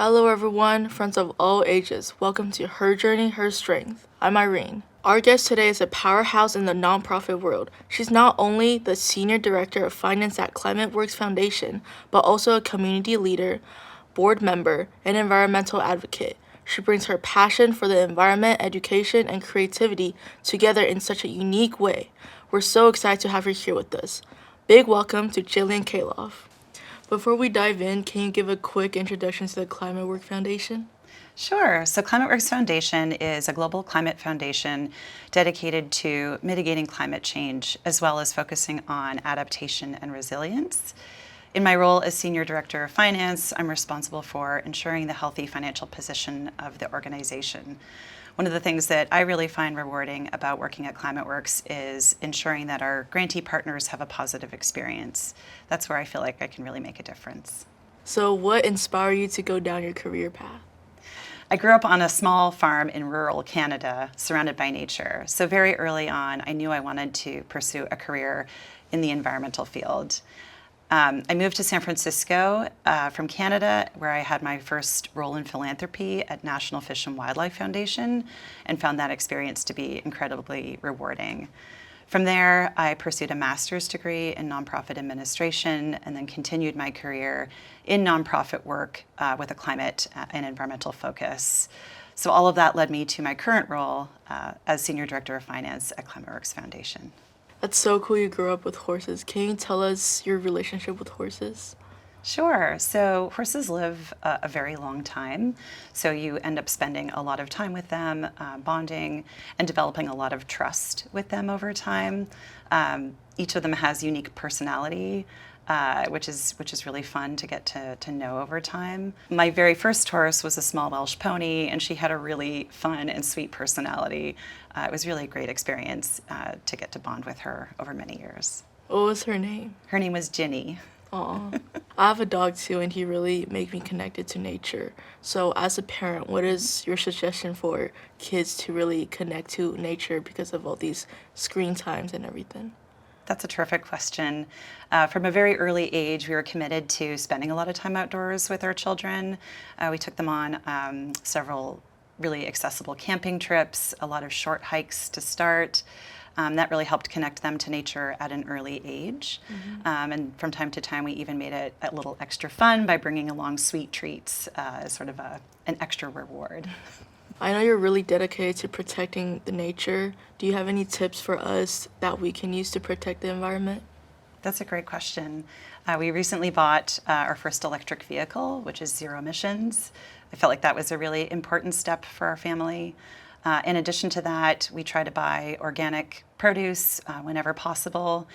Hello everyone, friends of all ages. Welcome to Her Journey, Her Strength. I'm Irene. Our guest today is a powerhouse in the nonprofit world. She's not only the Senior Director of Finance at ClimateWorks Foundation, but also a community leader, board member, and environmental advocate. She brings her passion for the environment, education, and creativity together in such a unique way. We're so excited to have her here with us. Big welcome to Gillian Calof. Before we dive in, can you give a quick introduction to the ClimateWorks Foundation? Sure. So ClimateWorks Foundation is a global climate foundation dedicated to mitigating climate change as well as focusing on adaptation and resilience. In my role as Senior Director of Finance, I'm responsible for ensuring the healthy financial position of the organization. One of the things that I really find rewarding about working at ClimateWorks is ensuring that our grantee partners have a positive experience. That's where I feel like I can really make a difference. So, what inspired you to go down your career path? I grew up on a small farm in rural Canada, surrounded by nature. So very early on, I knew I wanted to pursue a career in the environmental field. I moved to San Francisco from Canada, where I had my first role in philanthropy at National Fish and Wildlife Foundation, and found that experience to be incredibly rewarding. From there, I pursued a master's degree in nonprofit administration and then continued my career in nonprofit work with a climate and environmental focus. So all of that led me to my current role as Senior Director of Finance at ClimateWorks Foundation. That's so cool you grew up with horses. Can you tell us your relationship with horses? Sure. So horses live a very long time. So you end up spending a lot of time with them, bonding, and developing a lot of trust with them over time. Each of them has unique personality, which is really fun to get to know over time. My very first horse was a small Welsh pony, and she had a really fun and sweet personality. It was really a great experience to get to bond with her over many years. What was her name? Her name was Ginny. Aw. I have a dog too, and he really makes me connected to nature. So, as a parent, what is your suggestion for kids to really connect to nature because of all these screen times and everything? That's a terrific question. From a very early age, we were committed to spending a lot of time outdoors with our children. We took them on several really accessible camping trips, a lot of short hikes to start. That really helped connect them to nature at an early age. And from time to time, we even made it a little extra fun by bringing along sweet treats as sort of an extra reward. I know you're really dedicated to protecting the nature. Do you have any tips for us that we can use to protect the environment? That's a great question. We recently bought our first electric vehicle, which is zero emissions. I felt like that was a really important step for our family. In addition to that, we try to buy organic produce whenever possible.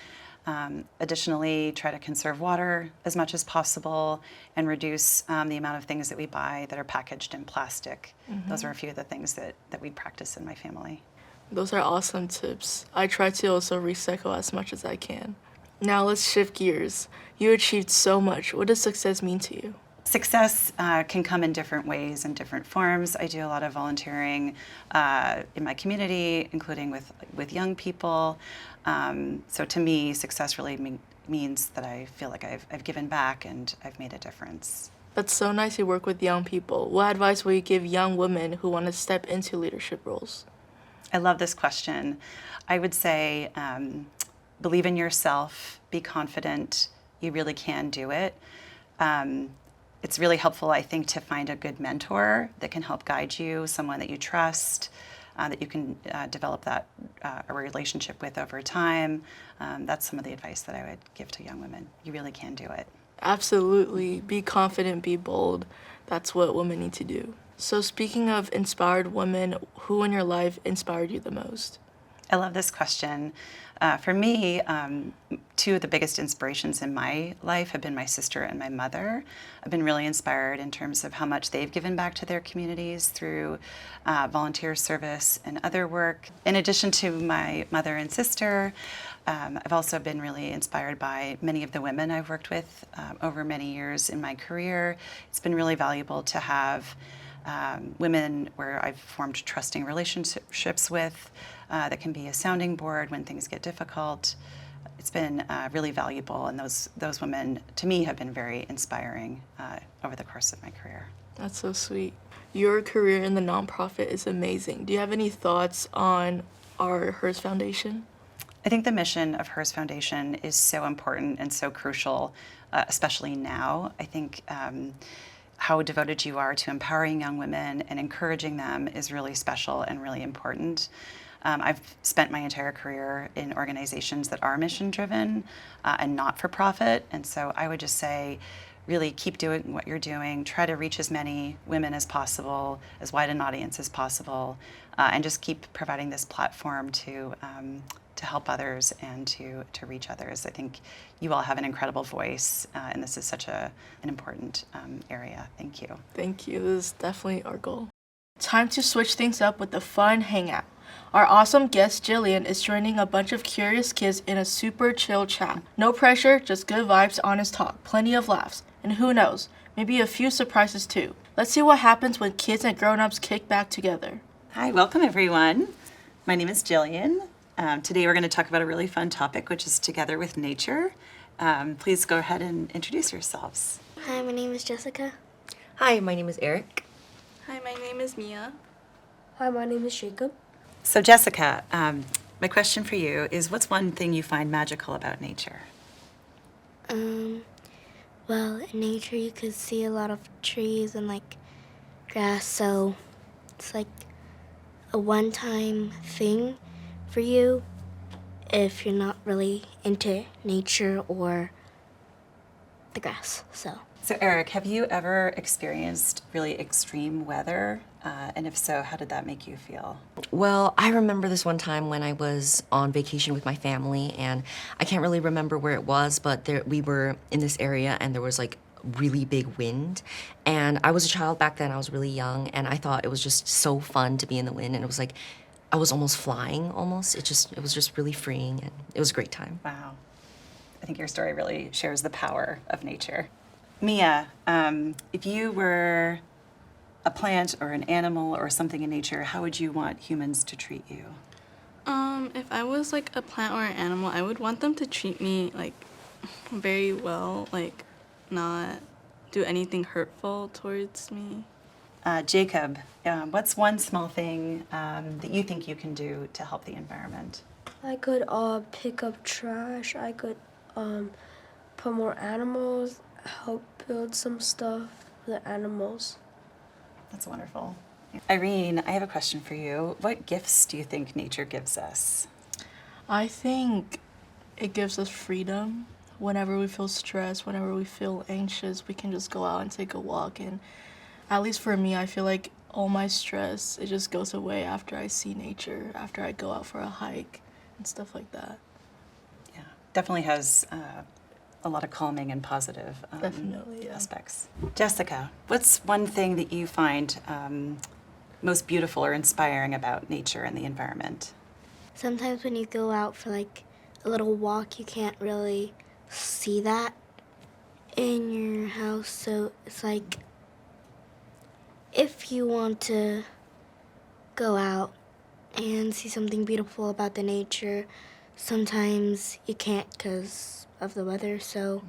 Additionally, try to conserve water as much as possible and reduce the amount of things that we buy that are packaged in plastic. Those are a few of the things that we practice in my family. Those are awesome tips. I try to also recycle as much as I can. Now let's shift gears. You achieved so much. What does success mean to you? Success can come in different ways and different forms. I do a lot of volunteering in my community, including with young people. So to me, success really means that I feel like I've given back and I've made a difference. That's so nice you work with young people. What advice will you give young women who want to step into leadership roles? I love this question. I would say believe in yourself, be confident, you really can do it. It's really helpful, I think, to find a good mentor that can help guide you, someone that you trust, that you can develop a relationship with over time. That's some of the advice that I would give to young women. You really can do it. Absolutely. Be confident, be bold. That's what women need to do. So speaking of inspired women, who in your life inspired you the most? I love this question. For me, two of the biggest inspirations in my life have been my sister and my mother. I've been really inspired in terms of how much they've given back to their communities through volunteer service and other work. In addition to my mother and sister, I've also been really inspired by many of the women I've worked with over many years in my career. It's been really valuable to have women where I've formed trusting relationships with that can be a sounding board when things get difficult. It's been really valuable, and those women, to me, have been very inspiring over the course of my career. That's so sweet. Your career in the nonprofit is amazing. Do you have any thoughts on our Hers Foundation? I think the mission of Hers Foundation is so important and so crucial, especially now. I think how devoted you are to empowering young women and encouraging them is really special and really important. I've spent my entire career in organizations that are mission driven and not for profit. And so I would just say, really keep doing what you're doing, try to reach as many women as possible, as wide an audience as possible, and just keep providing this platform to help others and to reach others. I think you all have an incredible voice, and this is such an important area. Thank you. Thank you. This is definitely our goal. Time to switch things up with a fun hangout. Our awesome guest Jillian is joining a bunch of curious kids in a super chill chat. No pressure, just good vibes, honest talk, plenty of laughs, and who knows, maybe a few surprises too. Let's see what happens when kids and grown-ups kick back together. Hi, welcome everyone. My name is Jillian. Today we're going to talk about a really fun topic, which is together with nature. Please go ahead and introduce yourselves. Hi, my name is Jessica. Hi, my name is Eric. Hi, my name is Mia. Hi, my name is Jacob. So Jessica, my question for you is, what's one thing you find magical about nature? Well, in nature you could see a lot of trees and grass, so it's like a one-time thing for you if you're not really into nature or the grass, so. So Eric, have you ever experienced really extreme weather? And if so, how did that make you feel? Well, I remember this one time when I was on vacation with my family, and I can't really remember where it was, but we were in this area and there was really big wind. And I was a child back then, I was really young, and I thought it was just so fun to be in the wind, and it was I was almost flying almost. It was just really freeing, and it was a great time. Wow. I think your story really shares the power of nature. Mia, if you were a plant or an animal or something in nature, how would you want humans to treat you? If I was a plant or an animal, I would want them to treat me very well, not do anything hurtful towards me. Jacob, what's one small thing that you think you can do to help the environment? I could pick up trash. I could put more animals, help build some stuff for the animals. That's wonderful. Irene, I have a question for you. What gifts do you think nature gives us? I think it gives us freedom. Whenever we feel stressed, whenever we feel anxious, we can just go out and take a walk. And at least for me, I feel like all my stress, it just goes away after I see nature, after I go out for a hike and stuff like that. Yeah, definitely has a lot of calming and positive Definitely, yeah. aspects. Jessica, what's one thing that you find most beautiful or inspiring about nature and the environment? Sometimes when you go out for a little walk, you can't really see that in your house, so it's if you want to go out and see something beautiful about the nature, sometimes you can't because of the weather, so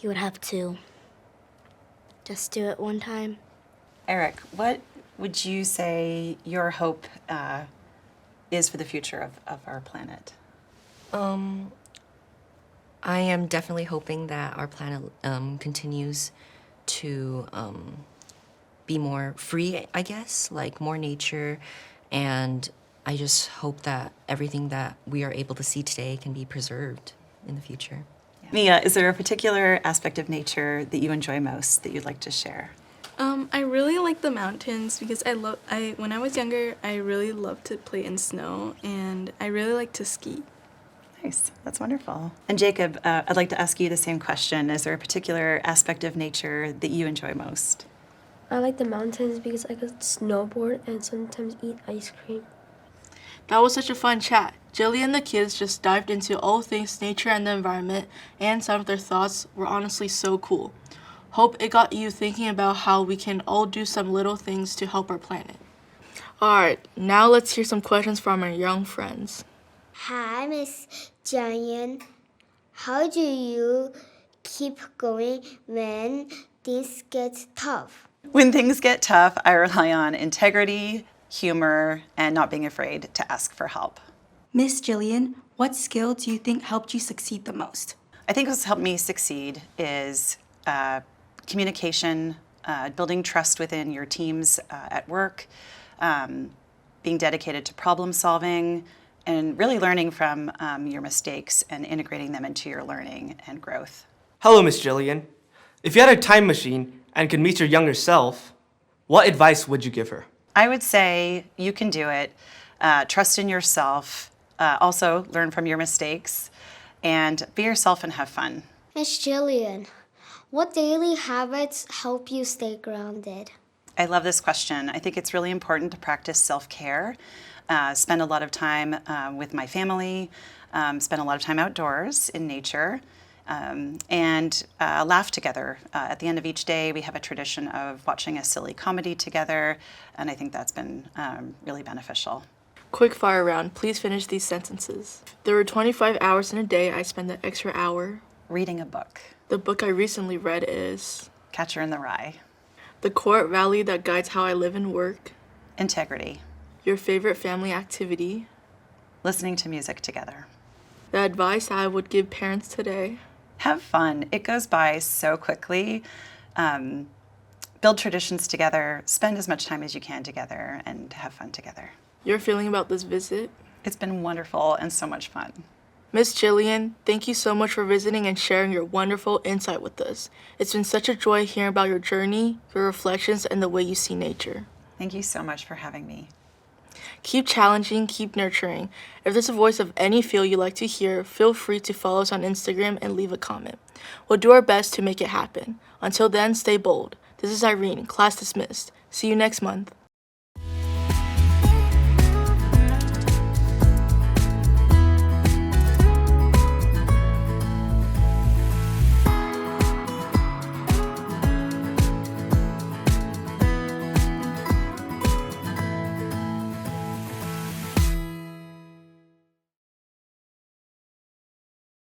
you would have to just do it one time. Eric, what would you say your hope is for the future of our planet? I am definitely hoping that our planet continues to be more free, I guess, more nature, and I just hope that everything that we are able to see today can be preserved in the future. Yeah. Mia, is there a particular aspect of nature that you enjoy most that you'd like to share? I really like the mountains because when I was younger, I really loved to play in snow, and I really like to ski. Nice, that's wonderful. And Jacob, I'd like to ask you the same question. Is there a particular aspect of nature that you enjoy most? I like the mountains because I could snowboard and sometimes eat ice cream. That was such a fun chat. Jillian and the kids just dived into all things nature and the environment, and some of their thoughts were honestly so cool. Hope it got you thinking about how we can all do some little things to help our planet. Alright, now let's hear some questions from our young friends. Hi, Miss Jillian. How do you keep going when things get tough? When things get tough, I rely on integrity, humor, and not being afraid to ask for help. Miss Jillian, what skill do you think helped you succeed the most? I think what's helped me succeed is communication, building trust within your teams at work, being dedicated to problem solving, and really learning from your mistakes and integrating them into your learning and growth. Hello, Miss Jillian. If you had a time machine and could meet your younger self, what advice would you give her? I would say you can do it. Trust in yourself. Also, learn from your mistakes. And be yourself and have fun. Miss Jillian, what daily habits help you stay grounded? I love this question. I think it's really important to practice self-care, spend a lot of time with my family, spend a lot of time outdoors in nature, and laugh together. At the end of each day, we have a tradition of watching a silly comedy together, and I think that's been really beneficial. Quick fire round, please finish these sentences. There were 25 hours in a day. I spend the extra hour. Reading a book. The book I recently read is Catcher in the Rye. the core value that guides how I live and work. Integrity. Your favorite family activity. Listening to music together. The advice I would give parents today. Have fun. It goes by so quickly. Build traditions together. Spend as much time as you can together and have fun together. Your feeling about this visit. It's been wonderful and so much fun. Miss Jillian, thank you so much for visiting and sharing your wonderful insight with us. It's been such a joy hearing about your journey, your reflections, and the way you see nature. Thank you so much for having me. Keep challenging, keep nurturing. If there's a voice of any field you'd like to hear, feel free to follow us on Instagram and leave a comment. We'll do our best to make it happen. Until then, stay bold. This is Irene, class dismissed. See you next month.